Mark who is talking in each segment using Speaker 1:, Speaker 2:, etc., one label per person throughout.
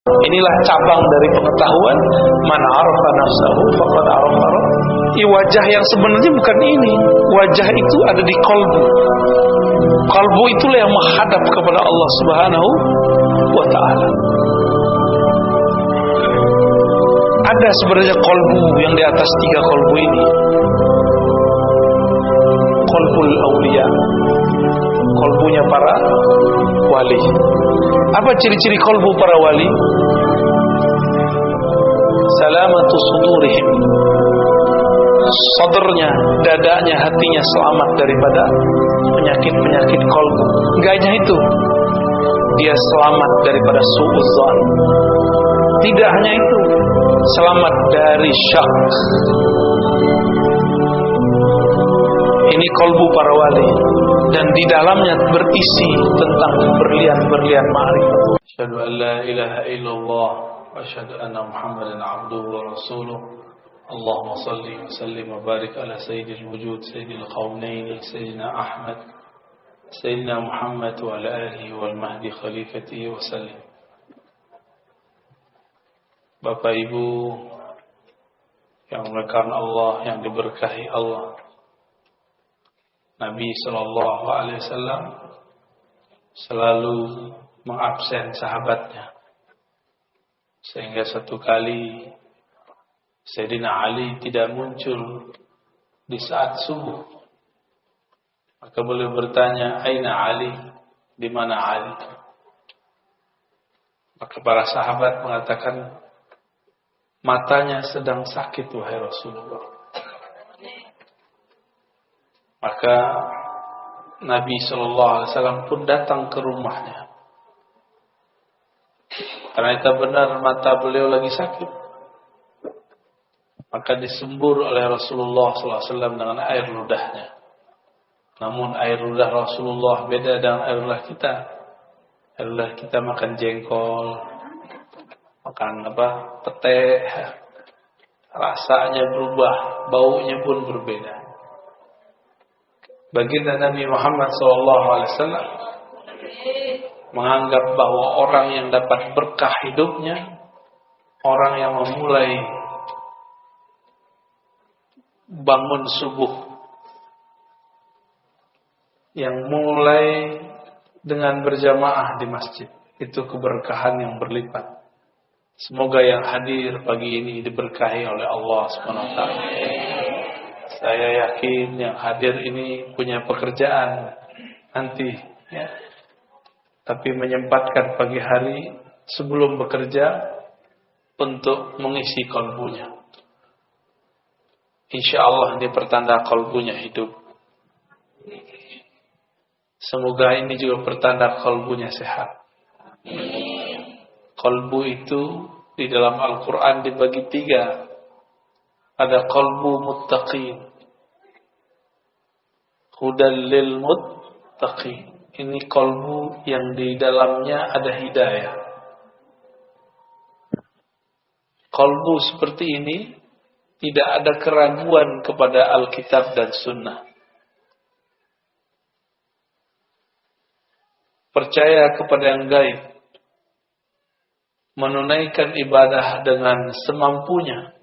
Speaker 1: Inilah cabang dari pengetahuan. Man arafa nafsahu faqad arafa rabbahu. Wajah yang sebenarnya bukan ini. Wajah itu ada di qalbu. Qalbu itulah yang menghadap kepada Allah Subhanahu wa ta'ala. Ada sebenarnya qalbu yang di atas 3 qalbu ini. Qalbul awliya, qalbunya para wali. Apa ciri-ciri qalbu para wali? Salamatu sudurihim, sadrnya, dadanya, hatinya selamat daripada penyakit-penyakit qalbu. Enggak hanya itu, dia selamat daripada suudzon. Tidak hanya itu, selamat dari syak. Ini qalbu para wali, dan di dalamnya berisi tentang berlian-berlian ma'rifat. Asyhadu an la ilaha illallah wa asyhadu anna Muhammadan abduhu wa rasuluh. Allahumma salli wa sallim wa barik ala sayyidil wujud, sayyidil qaunaini, sayyidina Ahmad, sayyidina Muhammad wa ala alihi wal mahdi khalifatihi wa sallim. Bapak Ibu yang dimuliakan Allah, yang diberkahi Allah, Nabi Shallallahu Alaihi Wasallam selalu mengabsen sahabatnya, sehingga satu kali Sayyidina Ali tidak muncul di saat subuh. Maka beliau bertanya, Aina Ali? Di mana Ali? Maka para sahabat mengatakan, matanya sedang sakit wahai Rasulullah. Maka Nabi SAW pun datang ke rumahnya. Karena itu benar mata beliau lagi sakit. Maka disembur oleh Rasulullah SAW dengan air ludahnya. Namun air ludah Rasulullah beda dengan air ludah kita. Air ludah kita makan jengkol, makan pete, rasanya berubah, baunya pun berbeda. Baginda Nabi Muhammad SAW menganggap bahwa orang yang dapat berkah hidupnya, orang yang memulai bangun subuh, yang mulai dengan berjamaah di masjid, itu keberkahan yang berlipat. Semoga yang hadir pagi ini diberkahi oleh Allah SWT. Saya yakin yang hadir ini punya pekerjaan nanti, ya. Tapi menyempatkan pagi hari sebelum bekerja untuk mengisi kalbunya. Insya Allah ini pertanda kalbunya hidup. Semoga ini juga pertanda kalbunya sehat. Kalbu itu di dalam Al-Quran dibagi 3. Ada kalbu muttaqin, hudan lil muttaqin. Ini kalbu yang di dalamnya ada hidayah. Kalbu seperti ini tidak ada keraguan kepada Alkitab dan Sunnah. Percaya kepada yang gaib, menunaikan ibadah dengan semampunya,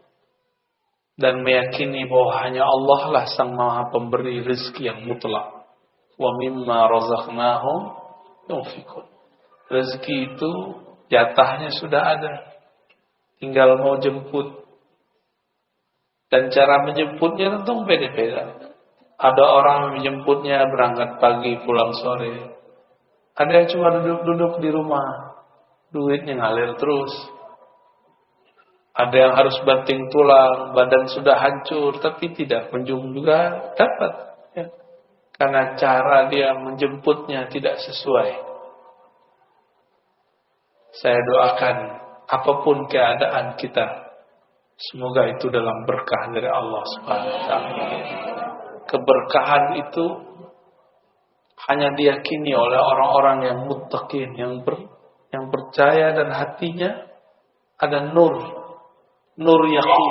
Speaker 1: dan meyakini bahwa hanya Allah lah sang maha pemberi rezeki yang mutlak. Wa mimma razaqnahum yunfiqun. Rezeki itu jatahnya sudah ada, tinggal mau jemput. Dan cara menjemputnya tentu beda-beda. Ada orang menjemputnya berangkat pagi pulang sore. Ada yang cuma duduk-duduk di rumah, duitnya ngalir terus. Ada yang harus banting tulang, badan sudah hancur, tapi tidak kunjung juga dapat. Ya. Karena cara dia menjemputnya tidak sesuai. Saya doakan, apapun keadaan kita, semoga itu dalam berkah dari Allah SWT. Keberkahan itu hanya diyakini oleh orang-orang yang muttaqin, yang percaya dan hatinya ada nur yakin.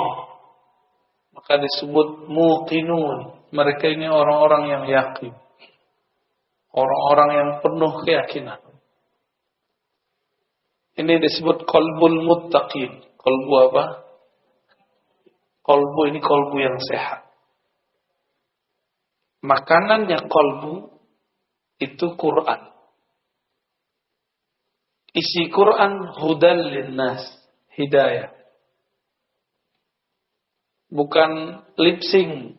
Speaker 1: Maka disebut muqinun. Mereka ini orang-orang yang yakin, orang-orang yang penuh keyakinan. Ini disebut qalbul muttaqin. Qalbu apa? Qalbu ini qalbu yang sehat. Makanannya qalbu itu Quran. Isi Quran hudal linnas, hidayah. Bukan lip sync,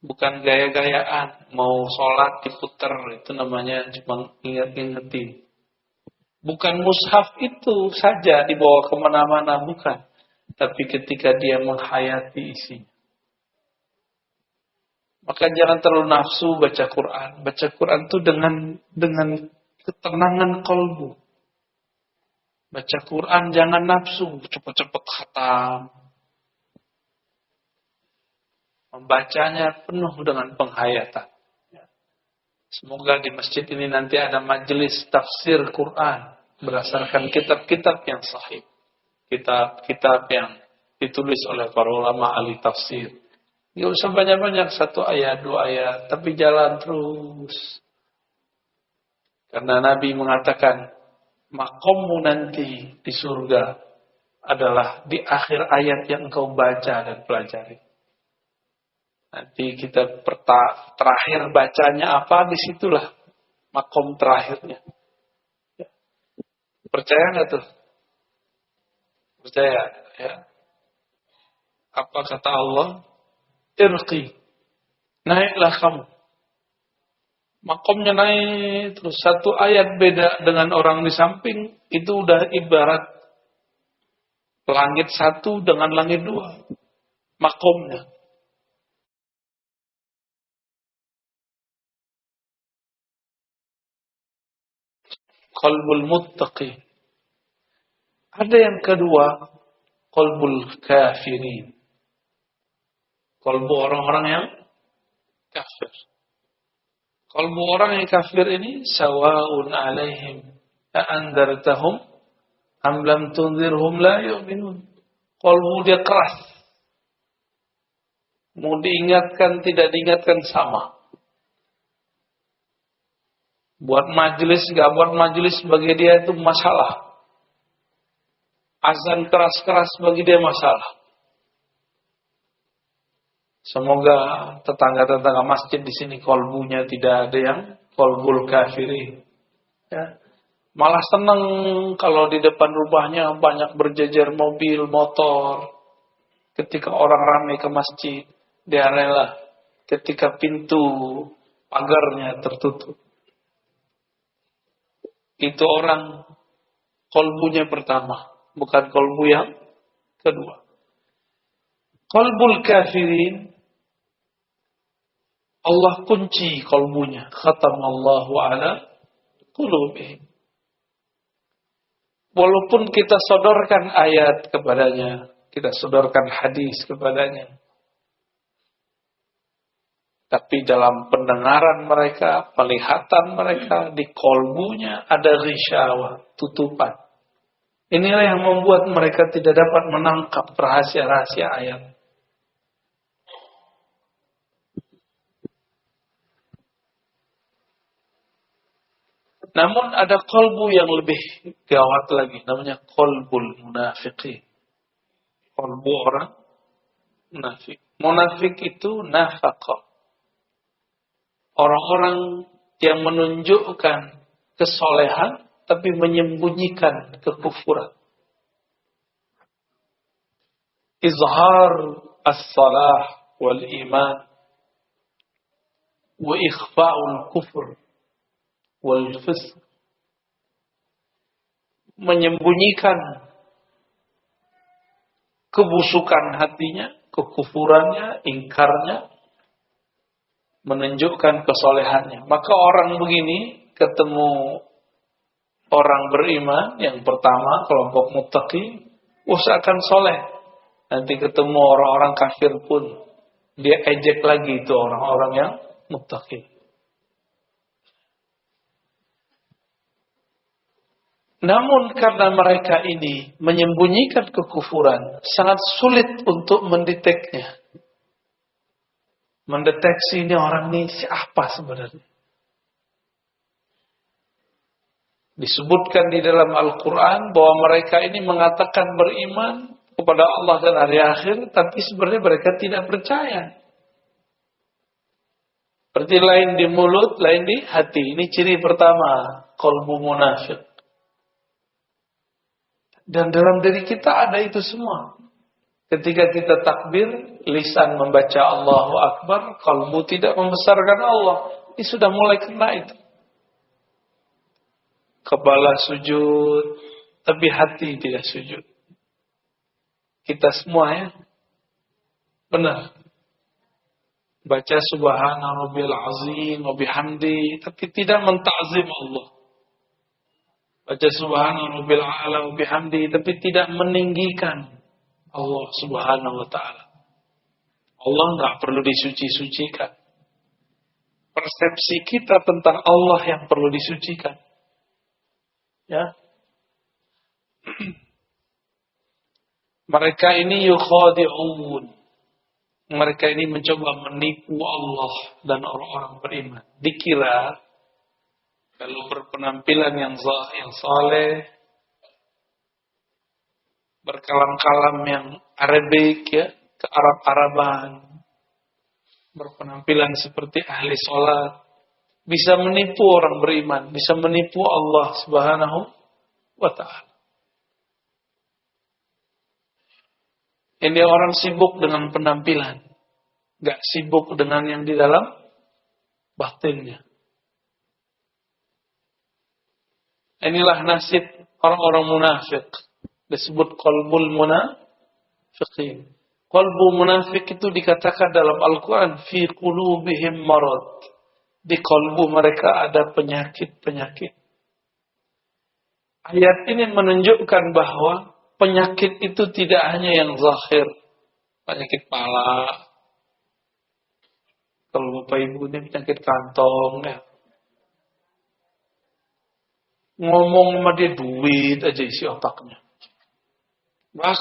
Speaker 1: bukan gaya-gayaan, mau sholat diputer, itu namanya cuma ingat-ingetin. Bukan mushaf itu saja dibawa kemana-mana, bukan. Tapi ketika dia menghayati isinya. Maka jangan terlalu nafsu baca Quran. Baca Quran itu dengan ketenangan kalbu. Baca Quran jangan nafsu, cepat-cepat khatam. Membacanya penuh dengan penghayatan. Semoga di masjid ini nanti ada majelis tafsir Quran berdasarkan kitab-kitab yang sahih. Kitab-kitab yang ditulis oleh para ulama ahli tafsir. Nggak usah banyak-banyak, 1 ayat, 2 ayat, tapi jalan terus. Karena Nabi mengatakan, makommu nanti di surga adalah di akhir ayat yang engkau baca dan pelajari. Nanti kita terakhir bacanya apa, disitulah makom terakhirnya. Percaya nggak tuh? Percaya ya? Apa kata Allah? Irqi, naiklah kamu. Makomnya naik terus, 1 ayat beda dengan orang di samping, itu udah ibarat langit 1 dengan langit 2. Makomnya. Qalbul muttaqi. Ada yang kedua, qalbul kafirin. Qalbu orang-orang yang kafir. Qalbu orang yang kafir ini sawa'un alaihim a'andartahum am lam tunzirhum la yu'minun. Qalbu dia keras. Mau diingatkan tidak diingatkan sama. Buat majelis, gak buat majelis bagi dia itu masalah. Azan keras-keras bagi dia masalah. Semoga tetangga-tetangga masjid di sini kolbunya tidak ada yang kolbul kafirin. Ya. Malah senang kalau di depan rumahnya banyak berjejer mobil, motor. Ketika orang ramai ke masjid, dia rela. Ketika pintu pagarnya tertutup. Itu orang kolbunya pertama, bukan kolbu yang kedua. Kolbul kafirin, Allah kunci kolbunya. Khatamallahu ala qulubihim. Walaupun kita sodorkan ayat kepadanya, kita sodorkan hadis kepadanya, tapi dalam pendengaran mereka, penglihatan mereka, di kolbunya ada ghisyawah, tutupan. Inilah yang membuat mereka tidak dapat menangkap rahasia-rahasia ayat. Namun ada kolbu yang lebih gawat lagi, namanya kolbul munafiqin. Kolbu orang munafik. Munafik itu nafaqah. Orang-orang yang menunjukkan kesolehan tapi menyembunyikan kekufuran. Izhar as-salah wal iman wa ikhfa'ul kufur wal fisq. Menyembunyikan kebusukan hatinya, kekufurannya, ingkarnya, menunjukkan kesolehannya. Maka orang begini ketemu orang beriman yang pertama, kelompok muttaqi, usahakan soleh. Nanti ketemu orang-orang kafir pun dia ejek lagi itu orang-orang yang muttaqi. Namun karena mereka ini menyembunyikan kekufuran, sangat sulit untuk mendeteknya. Mendeteksi ini orang ini siapa sebenarnya. Disebutkan di dalam Al-Quran bahwa mereka ini mengatakan beriman kepada Allah dan hari akhir, tapi sebenarnya mereka tidak percaya. Seperti lain di mulut, lain di hati. Ini ciri pertama, qalbu munafik. Dan dalam diri kita ada itu semua. Ketika kita takbir, lisan membaca Allahu Akbar, qalbu tidak membesarkan Allah. Ini sudah mulai kena itu. Kepala sujud, tapi hati tidak sujud. Kita semua ya, benar. Baca subhana rabbil azim wa bihamdi, tapi tidak mentakzim Allah. Baca subhana rabbil a'la wa bihamdi, tapi tidak meninggikan Allah subhanahu wa ta'ala. Allah enggak perlu disuci-sucikan. Persepsi kita tentang Allah yang perlu disucikan. Ya. Mereka ini yukhadi'un. Mereka ini mencoba menipu Allah dan orang-orang beriman. Dikira kalau berpenampilan yang saleh, berkalam-kalam yang Arabik ya, ke Arab-Araban, berpenampilan seperti ahli sholat, bisa menipu orang beriman, bisa menipu Allah Subhanahu wa ta'ala. Ini orang sibuk dengan penampilan, gak sibuk dengan yang di dalam batinnya. Inilah nasib orang-orang munafik. Disebut qalbul munafiqin. Qalbu munafik itu dikatakan dalam Al-Quran, fi qulubihim marad. Di qalbu mereka ada penyakit-penyakit. Ayat ini menunjukkan bahwa penyakit itu tidak hanya yang zahir. Penyakit kepala. Kalau Bapak Ibu ini penyakit kantong. Ya. Ngomong sama dia duit aja isi otaknya. Apa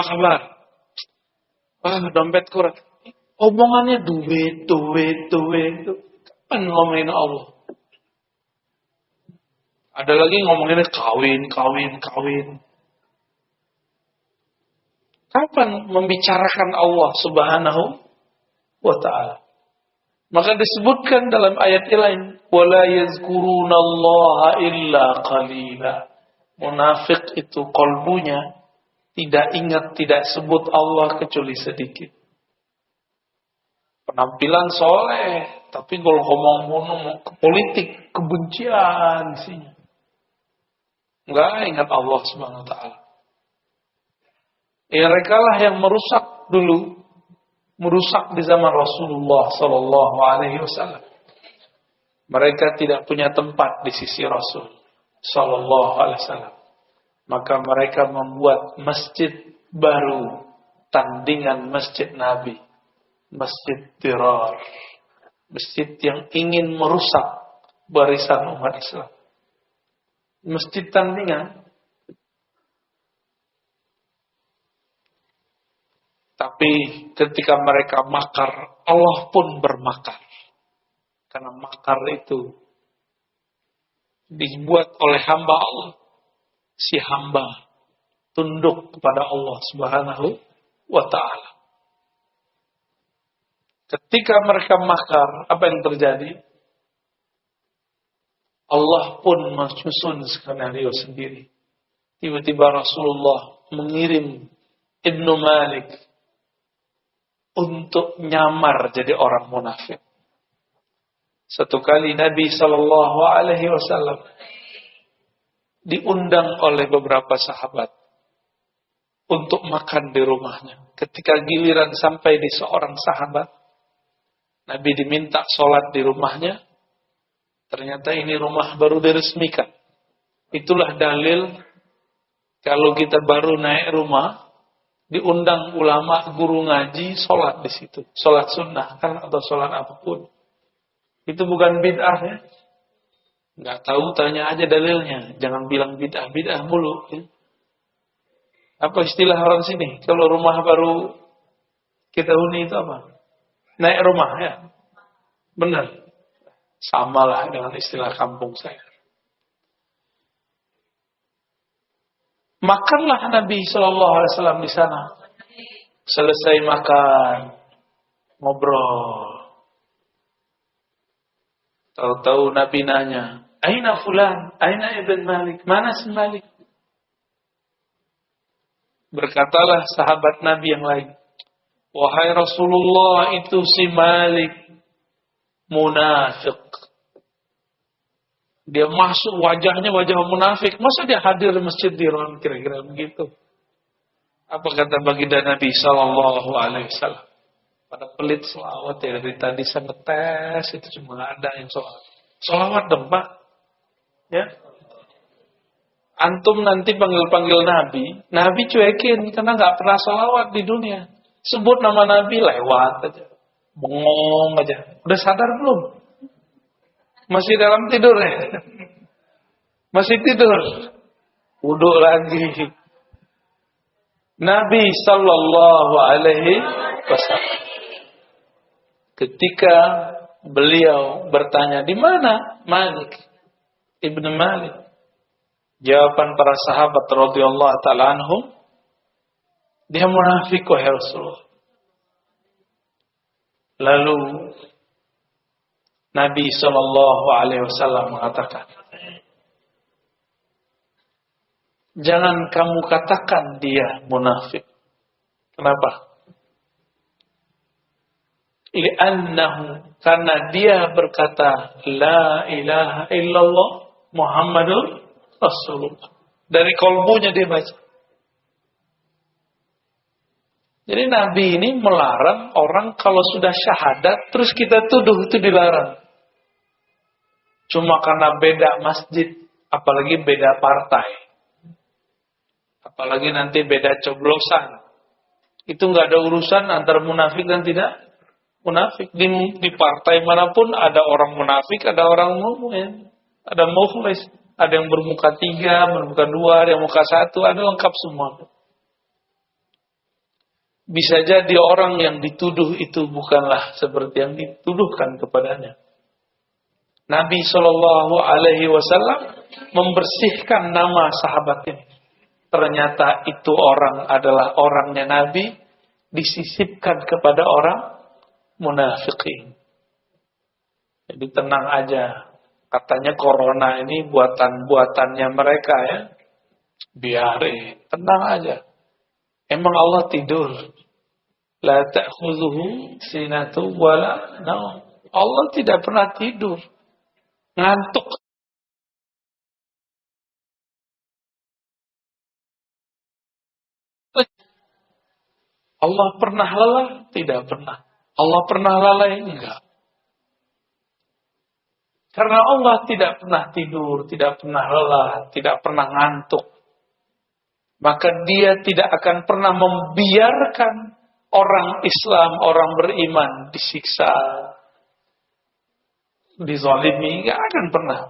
Speaker 1: kabar? Wah, dompet kurang. Omongannya duit. Kapan ngomongin Allah? Ada lagi ngomonginnya kawin. Kapan membicarakan Allah Subhanahu wa ta'ala? Maka disebutkan dalam ayat lain, wala yazkurunallaha illa qalila. Munafik itu qalbunya tidak ingat, tidak sebut Allah kecuali sedikit. Penampilan soleh, tapi kalau ngomong ke politik, kebencian sih. Enggak ingat Allah Subhanahu wa ta'ala. Mereka lah yang merusak dulu, merusak di zaman Rasulullah sallallahu alaihi wasallam. Mereka tidak punya tempat di sisi Rasul sallallahu alaihi wasallam. Maka mereka membuat masjid baru, tandingan masjid Nabi, masjid Dirar, masjid yang ingin merusak barisan umat Islam. Masjid tandingan. Tapi ketika mereka makar, Allah pun bermakar. Karena makar itu dibuat oleh hamba Allah. Si hamba tunduk kepada Allah Subhanahu wa ta'ala. Ketika mereka makar, apa yang terjadi? Allah pun menyusun skenario sendiri. Tiba-tiba Rasulullah mengirim Ibnu Malik untuk nyamar jadi orang munafik. Satu kali Nabi Sallallahu Alaihi Wasallam diundang oleh beberapa sahabat untuk makan di rumahnya. Ketika giliran sampai di seorang sahabat, Nabi diminta sholat di rumahnya. Ternyata ini rumah baru diresmikan. Itulah dalil kalau kita baru naik rumah, diundang ulama, guru ngaji, sholat di situ. Sholat sunnah kan atau sholat apapun. Itu bukan bid'ah ya. Nggak tahu, tanya aja dalilnya. Jangan bilang bid'ah mulu. Ya. Apa istilah orang sini? Kalau rumah baru kita huni itu apa? Naik rumah ya. Benar. Samalah dengan istilah kampung saya. Makanlah Nabi Shallallahu Alaihi Wasallam di sana. Selesai makan, ngobrol. Tahu-tahu Nabi nanya, Aina fulan, Aina ibn Malik, mana si Malik? Berkatalah sahabat Nabi yang lain, wahai Rasulullah, itu si Malik munafik. Dia masuk wajahnya wajah munafik. Masa dia hadir di masjid di ruang kira-kira begitu? Apa kata baginda Nabi Sallallahu Alaihi Wasallam? Pada pelit selawat ya, dari tadi saya ngetes itu cuma ada yang selawat. Selawat dong Pak. Ya. Antum nanti panggil-panggil Nabi cuekin karena nggak pernah selawat di dunia. Sebut nama Nabi lewat aja, bengong aja. Udah sadar belum? Masih dalam tidur ya? Masih tidur? Wudhu lagi. Nabi Sallallahu Alaihi Wasallam ketika beliau bertanya, di mana Malik ibnu Malik? Jawaban para sahabat radhiyallahu taala anhum, dia munafik wahai Rasulullah. Lalu Nabi Sallallahu Alaihi Wasallam mengatakan, jangan kamu katakan dia munafik. Kenapa? Li'annahu, karena dia berkata la ilaha illallah Muhammadur Rasulullah. Dari kolbunya dia baca. Jadi Nabi ini melarang orang kalau sudah syahadat terus kita tuduh, itu dilarang. Cuma karena beda masjid, apalagi beda partai, apalagi nanti beda coblosan, itu nggak ada urusan antara munafik dan tidak munafik. Di partai manapun ada orang munafik, ada orang mukmin, ada mukhlis, ada yang bermuka 3, bermuka 2, ada yang muka 1, ada lengkap semua. Bisa jadi orang yang dituduh itu bukanlah seperti yang dituduhkan kepadanya. Nabi Shallallahu Alaihi Wasallam membersihkan nama sahabat ini. Ternyata itu orang adalah orangnya Nabi, disisipkan kepada orang munafikin. Jadi tenang aja. Katanya corona ini buatan-buatannya mereka ya. Biarin, tenang aja. Emang Allah tidur? La ta'khudhuhu sinatu wala naum. Allah tidak pernah tidur. Ngantuk. Allah pernah lelah? Tidak pernah. Allah pernah lalai? Enggak. Karena Allah tidak pernah tidur, tidak pernah lelah, tidak pernah ngantuk. Maka dia tidak akan pernah membiarkan orang Islam, orang beriman disiksa, dizalimi, tidak akan pernah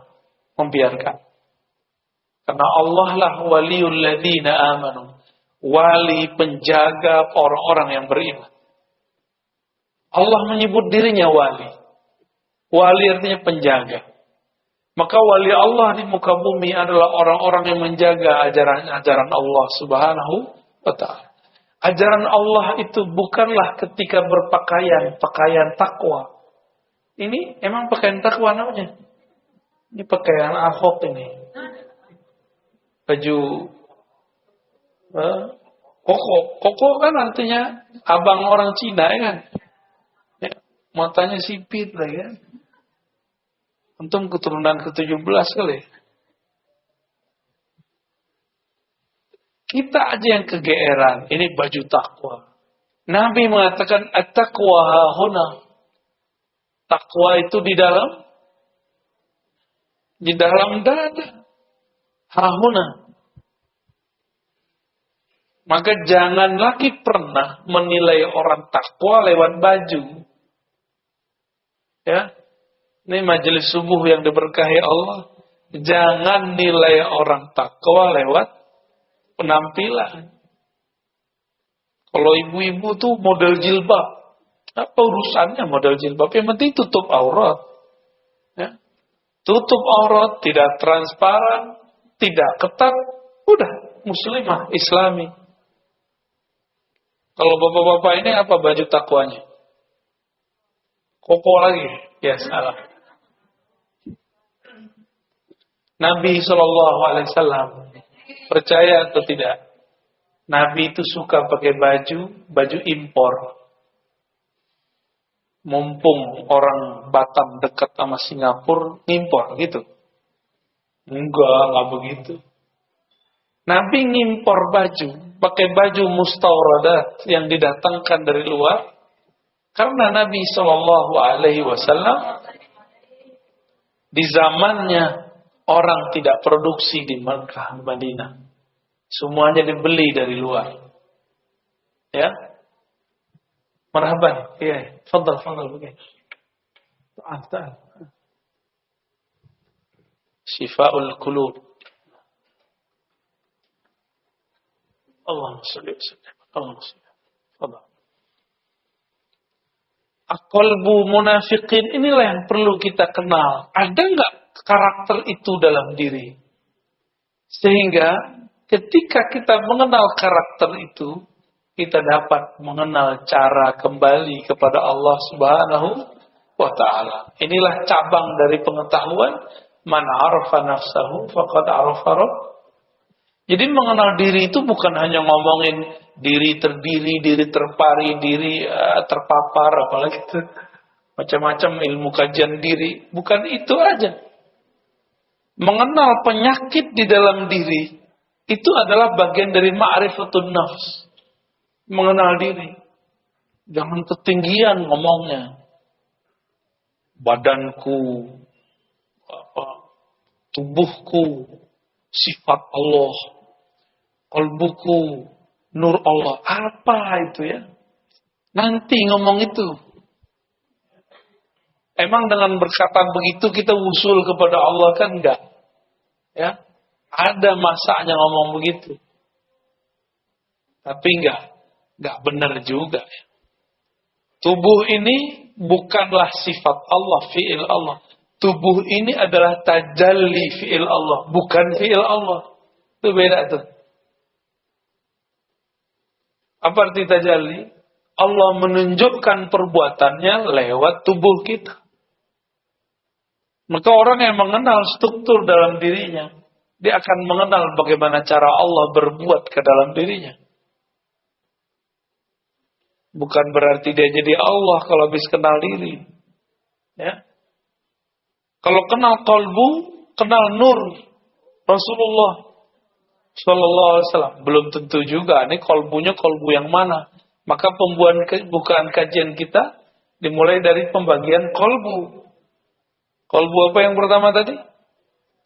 Speaker 1: membiarkan. Karena Allah lah waliyul ladzina amanu, wali penjaga orang-orang yang beriman. Allah menyebut dirinya wali. Wali artinya penjaga. Maka wali Allah di muka bumi adalah orang-orang yang menjaga ajaran-ajaran Allah Subhanahu wa ta'ala. Ajaran Allah itu bukanlah ketika berpakaian, pakaian takwa. Ini emang pakaian takwa namanya. Ini pakaian Ahok ini. Baju koko. Koko kan artinya abang orang Cina ya kan. Ya, matanya sipit lah ya. Untung keturunan ke-17 kali. Kita aja yang kegeeran. Ini baju takwa. Nabi mengatakan at-taqwa hahuna. Takwa itu di dalam dada. Hahuna. Maka jangan lagi pernah menilai orang takwa lewat baju. Ya. Ini majelis subuh yang diberkahi Allah. Jangan nilai orang takwa lewat penampilan. Kalau ibu-ibu tuh model jilbab. Apa urusannya model jilbab? Yang penting tutup aurat. Ya. Tutup aurat, tidak transparan, tidak ketat. Udah, muslimah, islami. Kalau bapak-bapak ini apa baju takwanya? Koko lagi? Ya salah. Nabi SAW, percaya atau tidak? Nabi itu suka pakai baju impor. Mumpung orang Batam dekat sama Singapura, ngimpor gitu. Enggak begitu. Nabi ngimpor baju, pakai baju mustawradat yang didatangkan dari luar, karena Nabi SAW di zamannya orang tidak produksi di Mekah, Madinah. Semuanya dibeli dari luar. Ya. Marhaban. Iya, fadal. Ta'al. Syifa'ul qulub. Allahumma shalli wa sallim. Allahumma shalli. Fadal. Aqalbu munafiqin, inilah yang perlu kita kenal. Ada enggak karakter itu dalam diri? Sehingga ketika kita mengenal karakter itu, kita dapat mengenal cara kembali kepada Allah Subhanahu wa ta'ala. Inilah cabang dari pengetahuan. Man arafa nafsahu faqad arafa rabb. Jadi mengenal diri itu bukan hanya ngomongin diri terdiri, diri terpari, diri terpapar, apalagi itu macam-macam ilmu kajian diri. Bukan itu aja. Mengenal penyakit di dalam diri itu adalah bagian dari ma'rifatun nafs. Mengenal diri. Jangan ketinggian ngomongnya. Badanku, tubuhku, sifat Allah, qalbuku, nur Allah. Apa itu ya? Nanti ngomong itu. Emang dengan berkata begitu kita usul kepada Allah kan enggak? Ya, ada masanya ngomong begitu. Tapi enggak benar juga. Tubuh ini bukanlah sifat Allah, fi'il Allah. Tubuh ini adalah tajalli fi'il Allah, bukan fi'il Allah. Itu beda tuh. Apa arti tajalli? Allah menunjukkan perbuatannya lewat tubuh kita. Maka orang yang mengenal struktur dalam dirinya, dia akan mengenal bagaimana cara Allah berbuat ke dalam dirinya. Bukan berarti dia jadi Allah kalau habis kenal diri. Ya. Kalau kenal qalbu, kenal nur Rasulullah Sallallahu Alaihi Wasallam. Belum tentu juga. Ini qalbunya qalbu yang mana? Maka pembukaan kajian kita dimulai dari pembagian qalbu. Qalbu apa yang pertama tadi?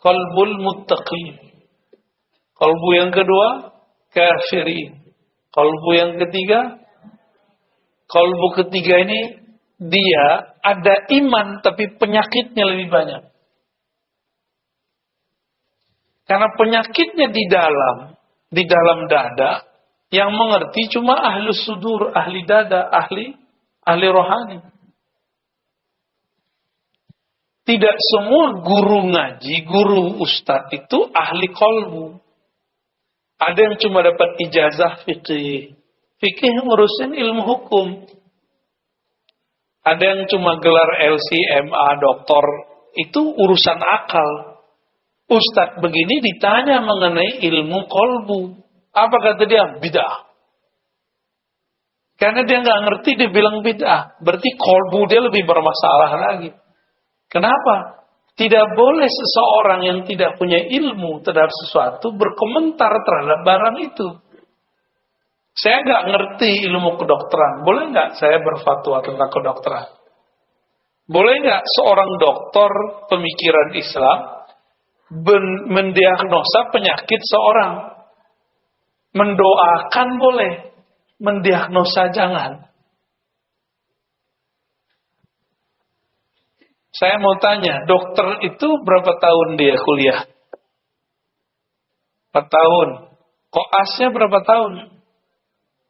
Speaker 1: Qalbul muttaqin. Qalbu yang kedua, kafirin. Qalbu yang ketiga, qalbu ketiga ini dia ada iman tapi penyakitnya lebih banyak. Karena penyakitnya di dalam dada, yang mengerti cuma ahli sudur, ahli dada, ahli rohani. Tidak semua guru ngaji, guru ustadz itu ahli qalbu. Ada yang cuma dapat ijazah fikih. Fikih ngurusin ilmu hukum. Ada yang cuma gelar LC, MA, doktor. Itu urusan akal. Ustadz begini ditanya mengenai ilmu qalbu. Apa kata dia? Bid'ah. Karena dia nggak ngerti, dia bilang bid'ah. Berarti qalbu dia lebih bermasalah lagi. Kenapa? Tidak boleh seseorang yang tidak punya ilmu terhadap sesuatu berkomentar terhadap barang itu. Saya nggak ngerti ilmu kedokteran. Boleh nggak saya berfatwa tentang kedokteran? Boleh nggak seorang dokter pemikiran Islam mendiagnosa penyakit seorang? Mendoakan boleh, mendiagnosa jangan. Saya mau tanya, dokter itu berapa tahun dia kuliah? 4 tahun. Koasnya berapa tahun?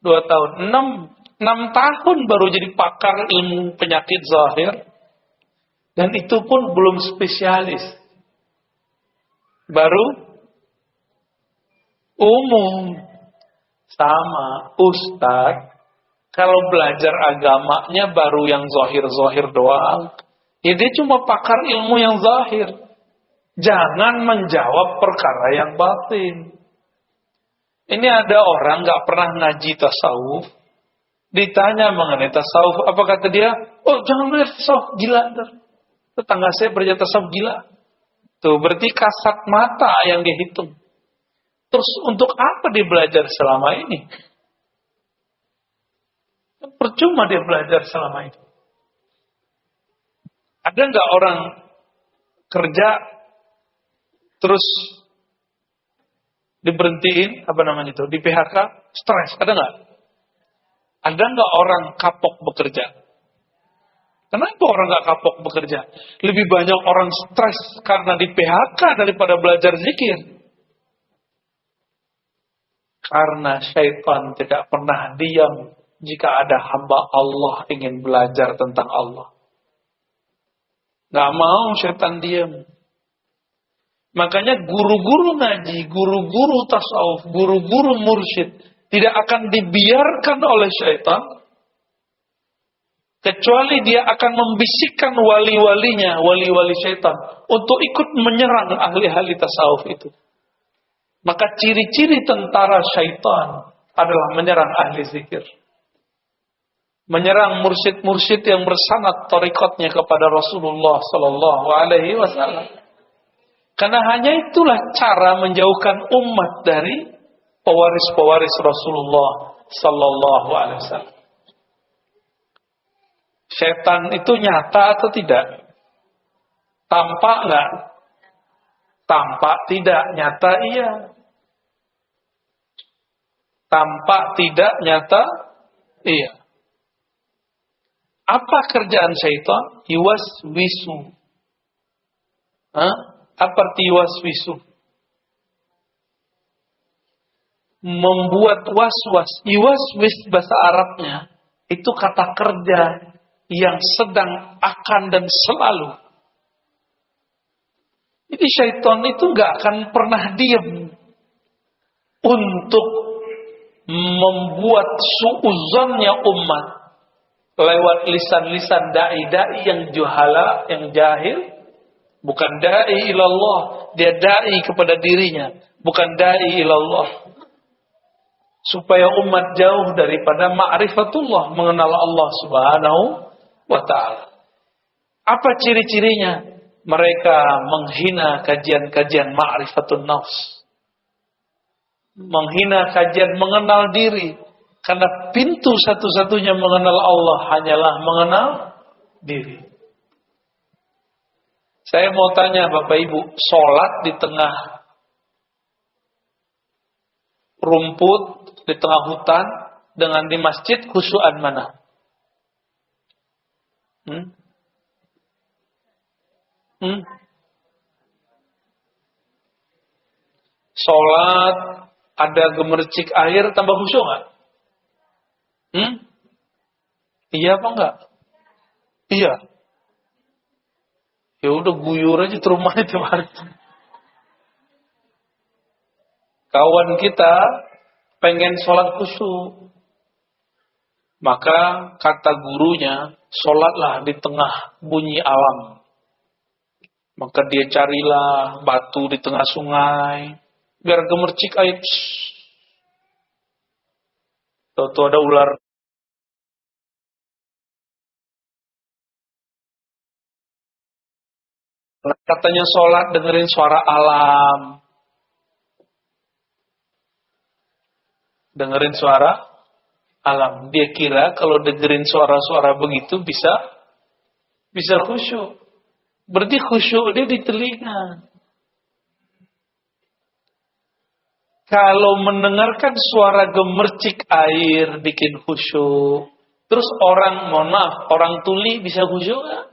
Speaker 1: 2 tahun. 6 tahun baru jadi pakar ilmu penyakit zahir. Dan itu pun belum spesialis. Baru Umum. Sama. Ustadz, kalau belajar agamanya baru yang zahir-zahir doang. Ya dia cuma pakar ilmu yang zahir. Jangan menjawab perkara yang batin. Ini ada orang gak pernah ngaji tasawuf. Ditanya mengenai tasawuf. Apa kata dia? Oh jangan belajar tasawuf. Gila. Tetangga saya belajar tasawuf gila. Tuh berarti kasat mata yang dihitung. Terus untuk apa dia belajar selama ini? Percuma dia belajar selama itu. Ada nggak orang kerja terus diberhentiin, apa namanya itu, di PHK, stres, ada nggak? Ada nggak orang kapok bekerja? Kenapa orang nggak kapok bekerja? Lebih banyak orang stres karena di PHK daripada belajar zikir. Karena syaitan tidak pernah diam jika ada hamba Allah ingin belajar tentang Allah. Gak mau syaitan diam. Makanya guru-guru ngaji, guru-guru tasawuf, guru-guru mursyid tidak akan dibiarkan oleh syaitan. Kecuali dia akan membisikkan wali-walinya, wali-wali syaitan, untuk ikut menyerang ahli-ahli tasawuf itu. Maka ciri-ciri tentara syaitan adalah menyerang ahli zikir. Menyerang mursyid-mursyid yang bersanad tarikatnya kepada Rasulullah sallallahu alaihi wasallam. Karena hanya itulah cara menjauhkan umat dari pewaris-pewaris Rasulullah sallallahu alaihi wasallam. Setan itu nyata atau tidak? Tampak enggak? Tampak tidak, nyata iya. Tampak tidak, nyata iya. Apa kerjaan syaitan? Yuwaswisu. Apa arti yuwaswisu? Membuat was-was. Yuwaswis bahasa Arabnya itu kata kerja yang sedang, akan, dan selalu. Jadi syaitan itu gak akan pernah diam untuk membuat suuzonnya umat lewat lisan-lisan da'i-da'i yang juhala, yang jahil. Bukan da'i ilallah, dia da'i kepada dirinya, bukan da'i ilallah. Supaya umat jauh daripada ma'rifatullah, mengenal Allah subhanahu wa ta'ala. Apa ciri-cirinya? Mereka menghina kajian-kajian ma'rifatun nafs. Menghina kajian mengenal diri. Karena pintu satu-satunya mengenal Allah hanyalah mengenal diri. Saya mau tanya Bapak Ibu, sholat di tengah rumput, di tengah hutan, dengan di masjid, khusyuan mana? Sholat, ada gemercik air, tambah khusyuk nggak? Iya apa enggak? Iya. Ya udah guyur aja ke rumahnya tiap hari. Kawan kita pengen sholat khusyuk. Maka kata gurunya, sholatlah di tengah bunyi alam. Maka dia carilah batu di tengah sungai. Biar gemercik air. Tahu-tahu ada ular. Katanya sholat dengerin suara alam. Dengerin suara alam. Dia kira kalau dengerin suara-suara begitu bisa khusyuk. Berarti khusyuk dia di telinga. Kalau mendengarkan suara gemercik air bikin khusyuk. Terus orang, mohon maaf, orang tuli bisa khusyuk gak?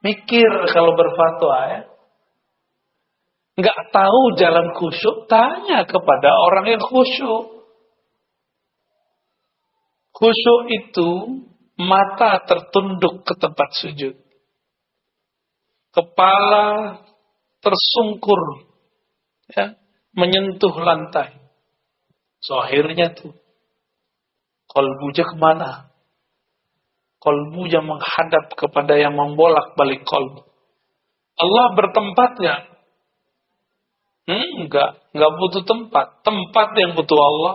Speaker 1: Mikir kalau berfatwa ya. Nggak tahu jalan khusyuk, tanya kepada orang yang khusyuk. Khusyuk itu mata tertunduk ke tempat sujud. Kepala tersungkur ya, menyentuh lantai. So akhirnya tuh kolbunya kemana? Kolbunya menghadap kepada yang membolak-balik kolbu. Allah bertempat nggak? Enggak butuh tempat. Tempat yang butuh Allah.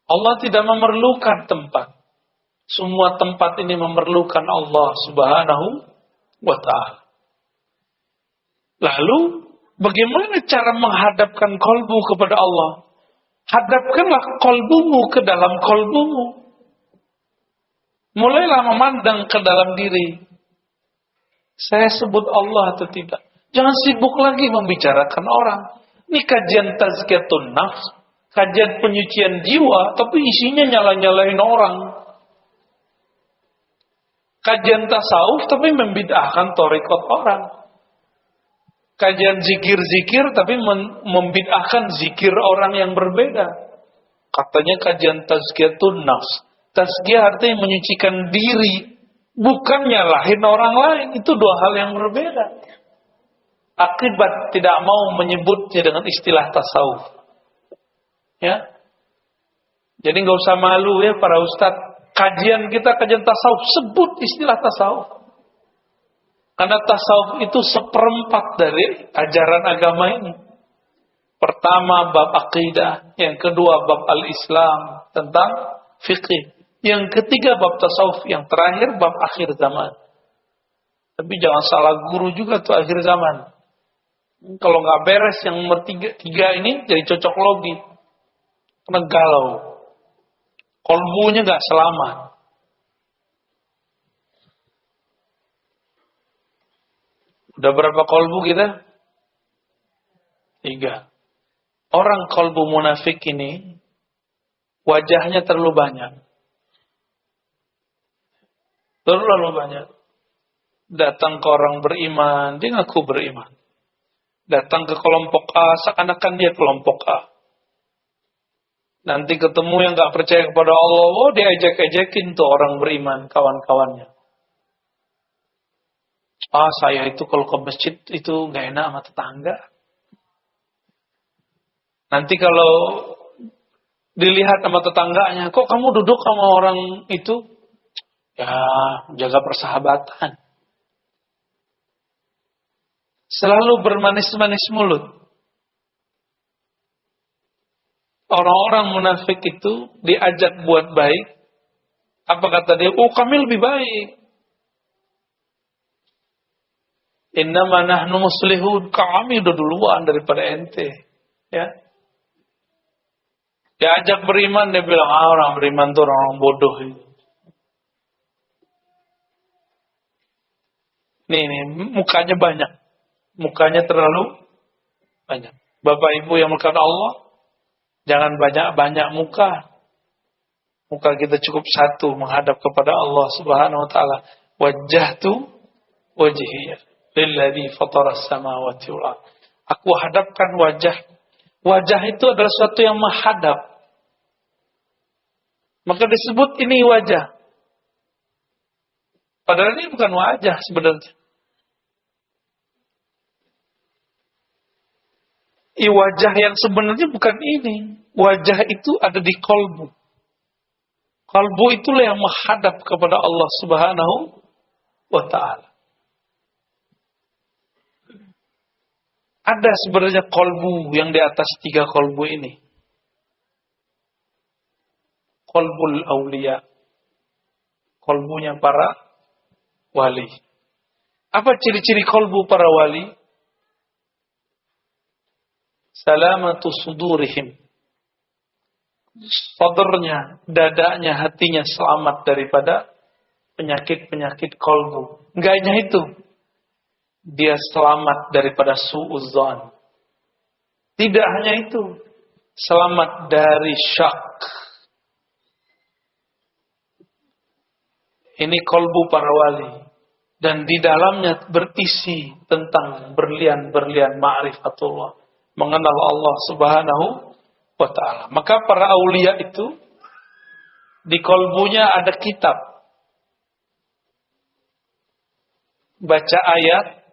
Speaker 1: Allah tidak memerlukan tempat. Semua tempat ini memerlukan Allah Subhanahu wa ta'ala. Lalu, bagaimana cara menghadapkan kolbu kepada Allah? Hadapkanlah kolbumu ke dalam kolbumu. Mulailah memandang ke dalam diri. Saya sebut Allah atau tidak? Jangan sibuk lagi membicarakan orang. Ini kajian tazkiyatun nafs, kajian penyucian jiwa, tapi isinya nyala-nyalain orang. Kajian tasawuf, tapi membid'ahkan thariqat orang. Kajian zikir-zikir, tapi membid'ahkan zikir orang yang berbeda. Katanya kajian tazkiyatun nafs. Tazkiyah artinya menyucikan diri, bukan nyalahin orang lain. Itu dua hal yang berbeda. Akibat tidak mau menyebutnya dengan istilah tasawuf. Ya, jadi nggak usah malu ya para ustadz. Kajian kita kajian tasawuf, sebut istilah tasawuf. Karena tasawuf itu seperempat dari ajaran agama ini. Pertama bab akidah, yang kedua bab al-Islam tentang fikih. Yang ketiga bab tasawuf, yang terakhir bab akhir zaman. Tapi jangan salah guru juga tuh akhir zaman. Kalau nggak beres yang nomor tiga ini jadi cocok logi. Karena galau. Kolbunya nggak selamat. Udah berapa kolbu kita? 3. Orang kolbu munafik ini wajahnya terlalu banyak. Terlalu banyak. Datang ke orang beriman, dia ngaku beriman. Datang ke kelompok A, seakan-akan dia kelompok A. Nanti ketemu yang gak percaya kepada Allah, dia ejek-ejekin tuh orang beriman, kawan-kawannya. Saya itu kalau ke masjid itu gak enak sama tetangga. Nanti kalau dilihat sama tetangganya, kok kamu duduk sama orang itu? Ya, jaga persahabatan. Selalu bermanis-manis mulut. Orang-orang munafik itu diajak buat baik. Apa kata dia? Kami lebih baik. Innama nahnu muslihun. Kami udah duluan daripada ente. Ya. Diajak beriman, dia bilang, orang beriman itu orang bodoh. Nih, mukanya banyak. Mukanya terlalu banyak. Bapak Ibu yang melakukan Allah, jangan banyak-banyak muka. Muka kita cukup satu menghadap kepada Allah Subhanahu wa taala. Wajjahtu wajhiya lilladzi fataras samawati wal ardh. Aku hadapkan wajah. Wajah itu adalah sesuatu yang menghadap. Maka disebut ini wajah. Padahal ini bukan wajah sebenarnya. Wajah yang sebenarnya bukan ini. Wajah itu ada di kolbu. Kolbu itulah yang menghadap kepada Allah Subhanahu wa ta'ala. Ada sebenarnya kolbu yang di atas 3 kolbu ini. Kolbul aulia. Kolbunya para wali. Apa ciri-ciri kolbu para wali? Salamatu sudurihim. Sadrnya, dadanya, hatinya selamat daripada penyakit-penyakit kolbu. Enggak hanya itu. Dia selamat daripada su'udzan. Tidak hanya itu. Selamat dari syak. Ini kolbu para wali. Dan di dalamnya berisi tentang berlian-berlian ma'rifatullah. Mengenal Allah Subhanahu wa ta'ala. Maka para aulia itu di kolbunya ada kitab. Baca ayat.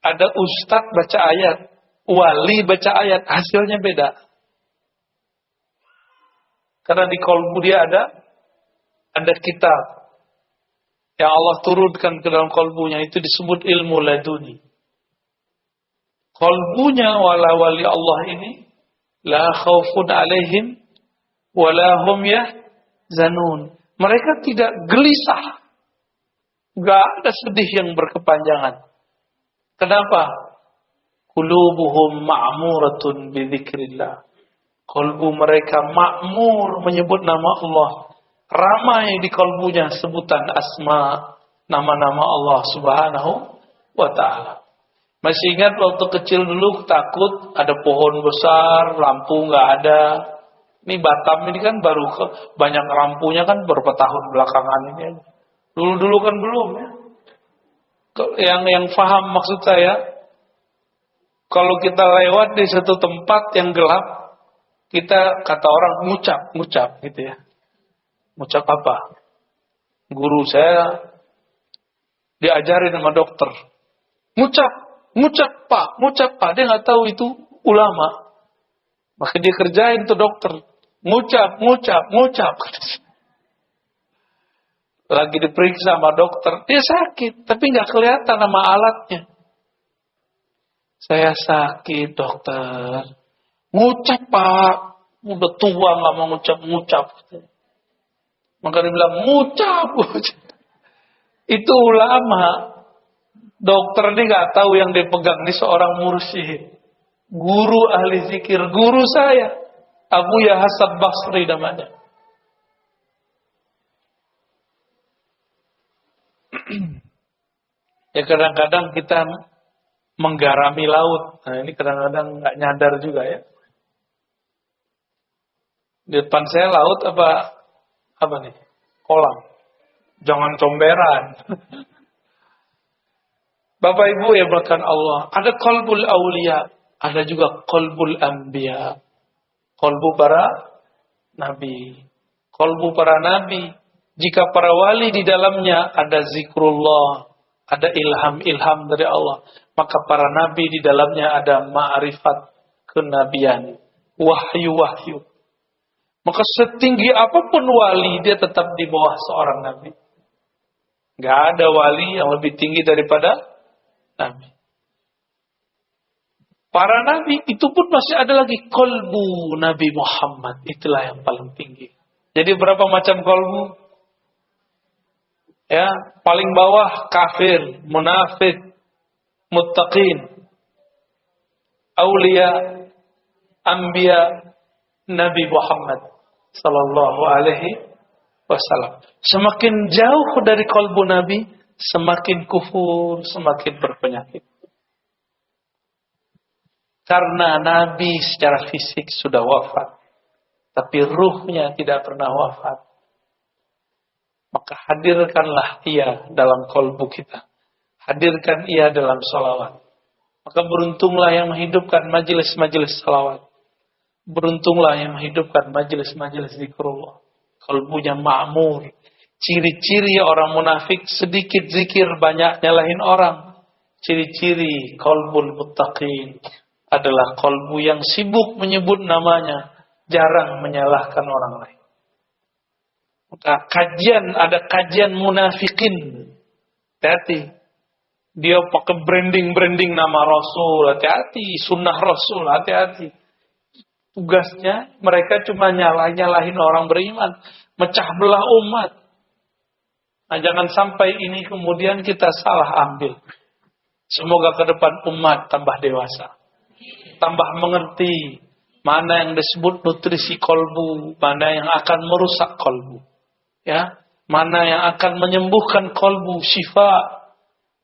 Speaker 1: Ada ustadz baca ayat. Wali baca ayat, hasilnya beda. Karena di kolbu dia ada kitab yang Allah turunkan ke dalam kolbunya, itu disebut ilmu laduni. Kolbunya wali Allah ini la khaufun alaihim wala hum yahzanun. Mereka tidak gelisah. Enggak ada sedih yang berkepanjangan. Kenapa? Qulubuhum ma'muratun bi dzikrillah. Kolbu mereka makmur menyebut nama Allah. Ramai di kolbunya sebutan asma, nama-nama Allah Subhanahu wa ta'ala. Masih ingat waktu kecil dulu takut ada pohon besar, lampu nggak ada. Ini Batam ini kan baru banyak lampunya kan beberapa tahun belakangan ini. Dulu kan belum ya. Yang paham maksud saya, kalau kita lewat di satu tempat yang gelap, kita kata orang ngucap gitu ya. Ngucap apa? Guru saya diajarin sama dokter. Ngucap Pak. Dia nggak tahu itu ulama. Maka dia kerjain tuh dokter. Ngucap. Lagi diperiksa sama dokter, dia sakit, tapi nggak kelihatan nama alatnya. Saya sakit dokter. Ngucap Pak. Udah tua nggak mau ngucap. Maka dia bilang ngucap. Itu ulama. Dokter ini nggak tahu yang dia pegang ini seorang mursyid, guru ahli zikir, guru saya Abu Hasan Basri namanya. Ya kadang-kadang kita menggarami laut. Nah ini kadang-kadang nggak nyadar juga ya. Di depan saya laut apa nih? Kolam. Jangan comberan. Bapak Ibu ya bahkan Allah. Ada qalbul awliya. Ada juga qalbul anbiya. Qalbu para nabi. Qalbu para nabi. Jika para wali di dalamnya ada zikrullah. Ada ilham dari Allah. Maka para nabi di dalamnya ada ma'rifat kenabian. Wahyu. Maka setinggi apapun wali, dia tetap di bawah seorang nabi. Gak ada wali yang lebih tinggi daripada nabi. Para nabi itu pun masih ada lagi kolbu Nabi Muhammad. Itulah yang paling tinggi. Jadi berapa macam kolbu? Ya, paling bawah kafir, munafik, muttaqin, aulia, anbiya, Nabi Muhammad sallallahu alaihi wasallam. Semakin jauh dari kolbu Nabi, semakin kufur, semakin berpenyakit. Karena Nabi secara fisik sudah wafat, tapi ruhnya tidak pernah wafat. Maka hadirkanlah ia dalam kolbu kita. Hadirkan ia dalam salawat. Maka beruntunglah yang menghidupkan majelis-majelis salawat. Beruntunglah yang menghidupkan majelis-majelis zikrullah. Kolbunya ma'mur. Ciri-ciri orang munafik sedikit zikir, banyak nyalahin orang. Ciri-ciri kolbul muttaqin adalah kolbu yang sibuk menyebut namanya, jarang menyalahkan orang lain. Maka ada kajian munafikin. Hati-hati. Dia pakai branding nama Rasul, hati-hati. Sunnah Rasul, hati-hati. Tugasnya mereka cuma nyalahin orang beriman, mecah belah umat. Nah, jangan sampai ini kemudian kita salah ambil. Semoga ke depan umat tambah dewasa, tambah mengerti mana yang disebut nutrisi kolbu, mana yang akan merusak kolbu, ya, mana yang akan menyembuhkan kolbu, syifa,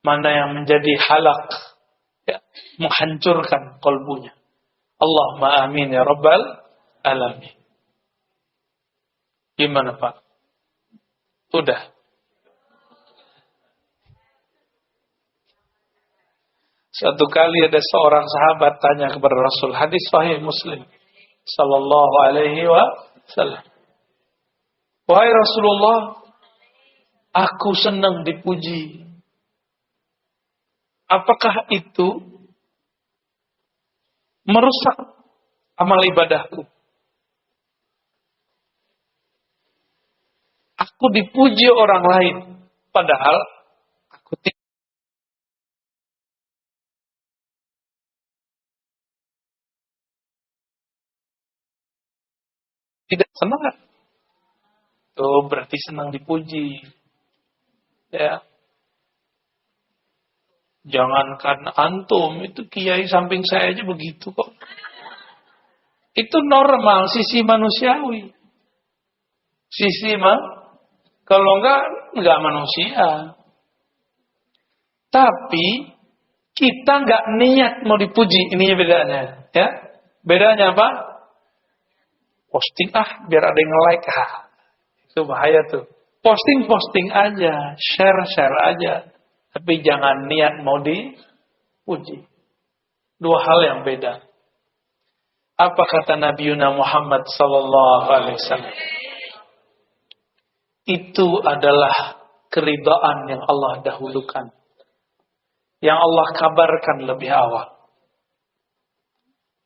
Speaker 1: mana yang menjadi halak, ya, menghancurkan kolbunya. Allahumma amin ya rabbal alamin. Gimana Pak? Udah. Suatu kali ada seorang sahabat tanya kepada Rasul, hadis sahih Muslim sallallahu alaihi wasallam. Wahai Rasulullah, aku senang dipuji. Apakah itu merusak amal ibadahku. Aku dipuji orang lain, padahal aku tidak senang. Tuh berarti senang dipuji. Ya. Jangankan antum, itu kiai samping saya aja begitu kok. Itu normal, sisi manusiawi. Sisi kalau enggak manusia. Tapi kita enggak niat mau dipuji, ininya bedanya, ya. Bedanya apa? Posting biar ada yang like. Itu bahaya tuh. Posting aja, share aja. Tapi jangan niat mau dipuji. Dua hal yang beda. Apa kata Nabi Muhammad sallallahu alaihi wasallam? Itu adalah keridhaan yang Allah dahulukan. Yang Allah kabarkan lebih awal.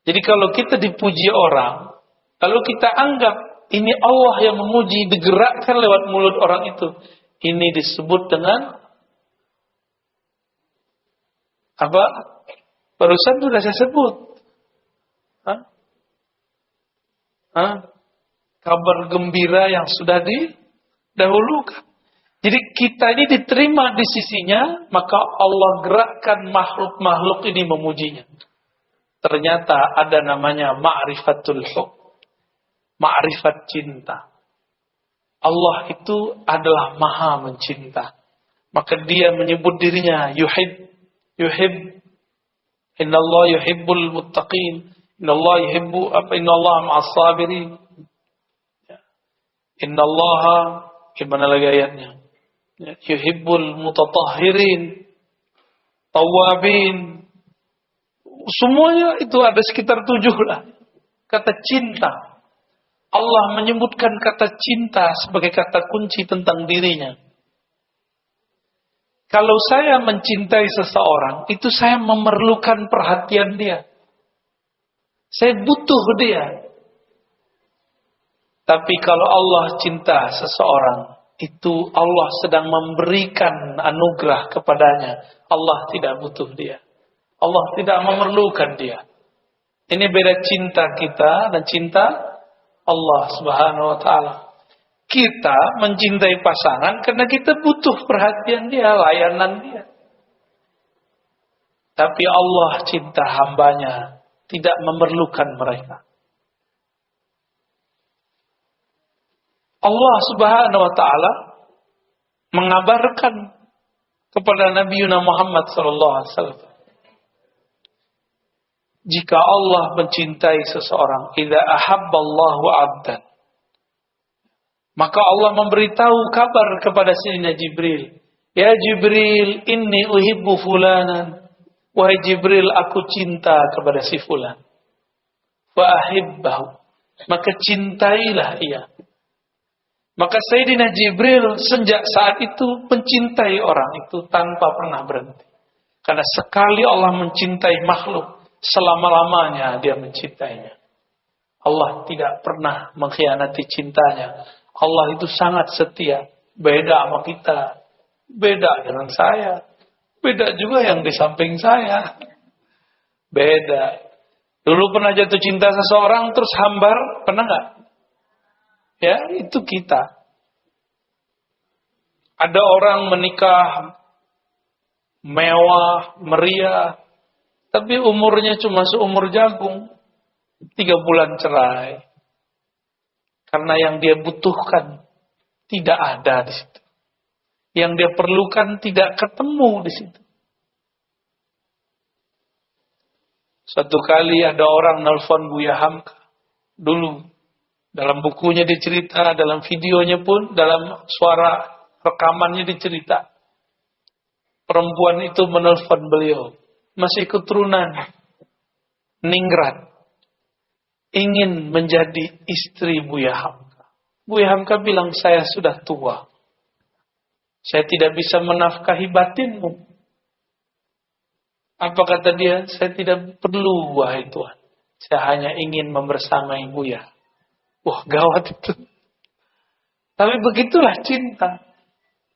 Speaker 1: Jadi kalau kita dipuji orang, kalau kita anggap ini Allah yang memuji, digerakkan lewat mulut orang itu, ini disebut dengan apa? Barusan sudah saya sebut. Kabar gembira yang sudah didahulukan. Jadi kita ini diterima di sisinya, maka Allah gerakkan makhluk-makhluk ini memujinya. Ternyata ada namanya ma'rifatul hub. Ma'rifat cinta. Allah itu adalah maha mencinta. Maka dia menyebut dirinya yuhib. Innallaha yuhibbul muttaqin. Innallaha yuhibbu innallaha ma'as sabirin. Innallaha, gimana lagi ayatnya? Yuhibbul mutatahhirin. Tawabin. Semuanya itu ada sekitar 7 lah. Kata cinta. Allah menyebutkan kata cinta sebagai kata kunci tentang dirinya. Kalau saya mencintai seseorang, itu saya memerlukan perhatian dia. Saya butuh dia. Tapi kalau Allah cinta seseorang, itu Allah sedang memberikan anugerah kepadanya. Allah tidak butuh dia. Allah tidak memerlukan dia. Ini beda cinta kita dan cinta Allah Subhanahu wa taala. Kita mencintai pasangan karena kita butuh perhatian dia, layanan dia. Tapi Allah cinta hambanya, tidak memerlukan mereka. Allah Subhanahu wa taala mengabarkan kepada Nabi Muhammad sallallahu alaihi wasallam, jika Allah mencintai seseorang, idza ahabballahu 'abdan, maka Allah memberitahu kabar kepada Sayyidina Jibril, ya Jibril, inni uhibbu fulanan, wahai Jibril, aku cinta kepada si fulan, fa ahibbahu, maka cintailah ia. Maka Sayyidina Jibril sejak saat itu mencintai orang itu tanpa pernah berhenti. Karena sekali Allah mencintai makhluk, selama-lamanya dia mencintainya. Allah tidak pernah mengkhianati cintanya. Allah itu sangat setia. Beda sama kita. Beda dengan saya. Beda juga yang di samping saya. Beda. Dulu pernah jatuh cinta seseorang terus hambar. Pernah nggak? Ya, itu kita. Ada orang menikah mewah, meriah, tapi umurnya cuma seumur jagung. 3 bulan cerai. Karena yang dia butuhkan tidak ada di situ. Yang dia perlukan tidak ketemu di situ. Suatu kali ada orang nelpon Buya Hamka. Dulu. Dalam bukunya dicerita, dalam videonya pun, dalam suara rekamannya dicerita. Perempuan itu menelpon beliau. Masih keturunan ningrat. Ingin menjadi istri Buya Hamka. Buya Hamka bilang, saya sudah tua. Saya tidak bisa menafkahi batinmu. Apa kata dia? Saya tidak perlu, wahai Tuhan. Saya hanya ingin membersamai Buya. Wah, gawat itu. Tapi begitulah cinta.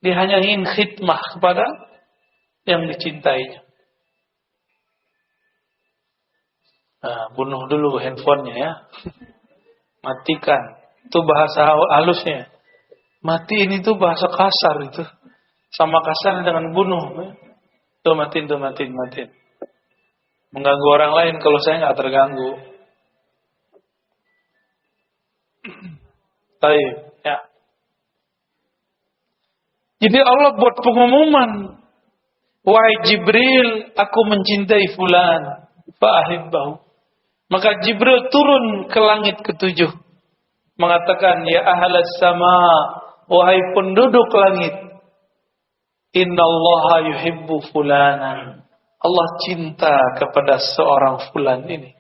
Speaker 1: Dia hanya ingin khidmah kepada yang dicintainya. Nah, bunuh dulu handphonenya ya. Matikan. Itu bahasa halusnya. Matiin itu bahasa kasar itu. Sama kasar dengan bunuh. Tuh matiin. Mengganggu orang lain kalau saya nggak terganggu. Baik, ya. Jadi Allah buat pengumuman. Wahai Jibril, aku mencintai fulan. Fa'ahibbahu. Maka Jibril turun ke langit ketujuh. Mengatakan, ya ahlas sama. Wahai penduduk langit. Innallaha yuhibbu fulanan. Allah cinta kepada seorang fulan ini.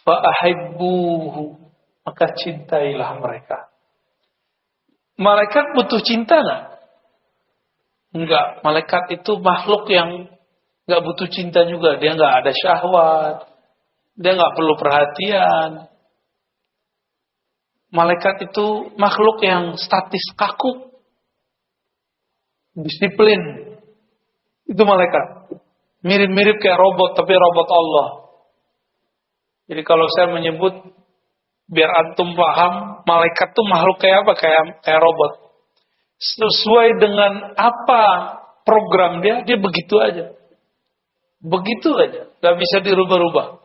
Speaker 1: Fa'ahibbuhu. Maka cintailah mereka. Malaikat butuh cinta gak? Enggak, malaikat itu makhluk yang enggak butuh cinta juga. Dia enggak ada syahwat. Dia enggak perlu perhatian. Malaikat itu makhluk yang statis, kaku. Disiplin. Itu malaikat. Mirip-mirip kayak robot, tapi robot Allah. Jadi kalau saya menyebut, biar antum paham, malaikat itu makhluk kayak apa? Kayak robot. Sesuai dengan apa program dia begitu aja. Begitu aja. Gak bisa dirubah-rubah.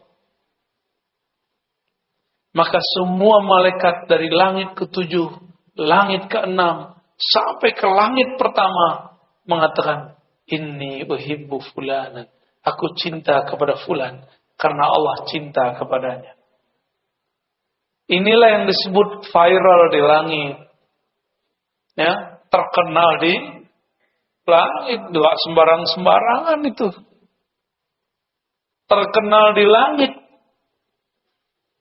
Speaker 1: Maka semua malaikat dari langit ke-7, langit ke-6, sampai ke langit pertama, mengatakan, Inni uhibbu fulanan. Aku cinta kepada fulan, karena Allah cinta kepadanya. Inilah yang disebut viral di langit. Ya, terkenal di langit, enggak sembarangan itu. Terkenal di langit,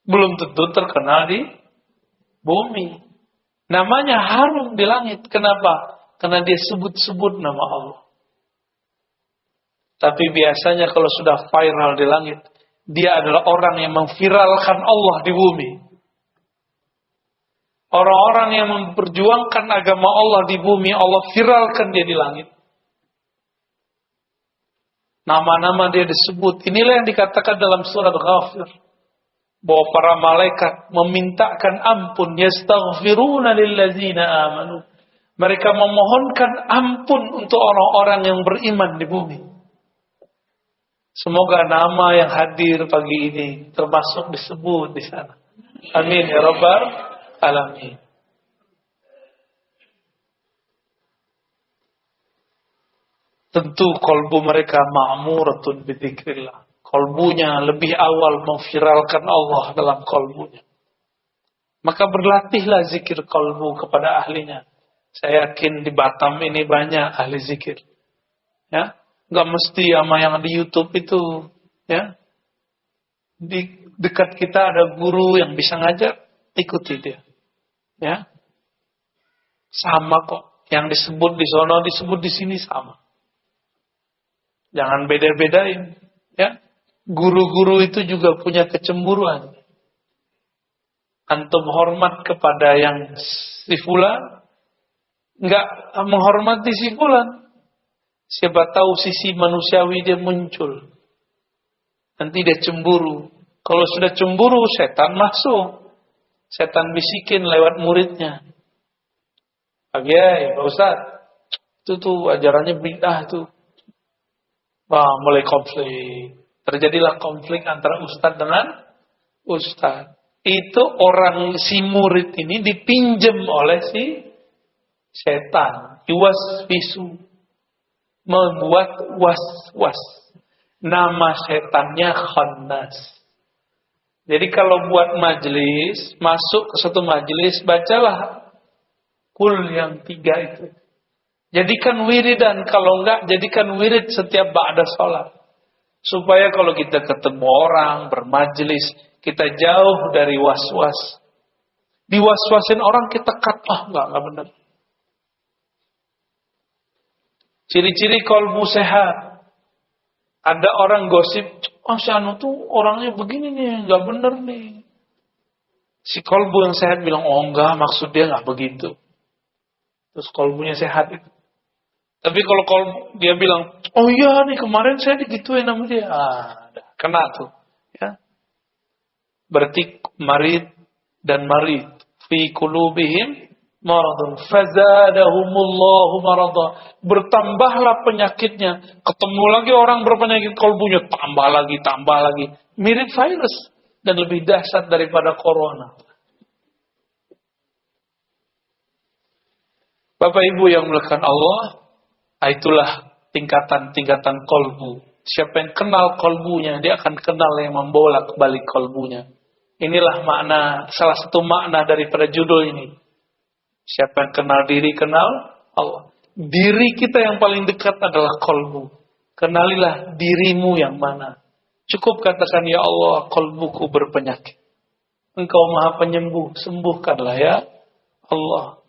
Speaker 1: belum tentu terkenal di bumi. Namanya harum di langit. Kenapa? Karena dia sebut-sebut nama Allah. Tapi biasanya kalau sudah viral di langit, dia adalah orang yang memviralkan Allah di bumi. Orang-orang yang memperjuangkan agama Allah di bumi, Allah viralkan dia di langit. Nama-nama dia disebut. Inilah yang dikatakan dalam surat Ghafir. Bahwa para malaikat memintakan ampun. Yastaghfiruna lillazina amanu. Mereka memohonkan ampun untuk orang-orang yang beriman di bumi. Semoga nama yang hadir pagi ini termasuk disebut di sana. Amin ya Rabbal alamin. Tentu kalbu mereka ma'muratun bidzikrillah. Kalbunya lebih awal memviralkan Allah dalam kalbunya. Maka berlatihlah zikir kalbu kepada ahlinya. Saya yakin di Batam ini banyak ahli zikir. Ya, enggak mesti sama yang di YouTube itu, ya. Di dekat kita ada guru yang bisa ngajar, ikuti dia. Ya. Sama kok. Yang disebut di sono disebut di sini sama. Jangan beda-bedain, ya. Guru-guru itu juga punya kecemburuan. Antum hormat kepada yang si fulan, enggak menghormati si fulan. Siapa tahu sisi manusiawi dia muncul. Nanti dia cemburu. Kalau sudah cemburu, setan masuk. Setan bisikin lewat muridnya. Pak Ustaz, itu tuh ajarannya bid'ah tuh. Wah, mulai konflik. Terjadilah konflik antara ustaz dengan ustaz. Itu orang si murid ini dipinjam oleh si setan. Yuwaswisu. Membuat was-was. Nama setannya Khannas. Jadi kalau buat majelis, masuk ke satu majelis, bacalah kul yang 3 itu. Jadikan wiridan, kalau enggak jadikan wirid setiap ba'da sholat. Supaya kalau kita ketemu orang, bermajelis, kita jauh dari was-was. Diwas-wasin orang kita cut, enggak benar. Ciri-ciri kolbu sehat. Ada orang gosip, oh si Anu tuh orangnya begini nih, nggak bener nih. Si kolbu yang sehat bilang, oh enggak, maksud dia nggak begitu. Terus kolbunya sehat itu. Tapi kalau dia bilang, oh iya nih kemarin saya digituin sama dia, kena tuh. Ya. Berarti marid dan marid fi qulubihim maradun fazadahumullahu marada. Bertambahlah penyakitnya. Ketemu lagi orang berpenyakit kolbunya, tambah lagi. Mirip virus dan lebih dahsyat daripada corona. Bapak Ibu yang melakukan Allah, itulah tingkatan-tingkatan kolbu. Siapa yang kenal kolbunya, dia akan kenal yang membolak-balik kolbunya. Inilah makna, salah satu makna daripada judul ini. Siapa yang kenal diri, kenal Allah. Diri kita yang paling dekat adalah kolbu. Kenalilah dirimu yang mana. Cukup katakan, ya Allah, kolbuku berpenyakit. Engkau maha penyembuh, sembuhkanlah ya Allah.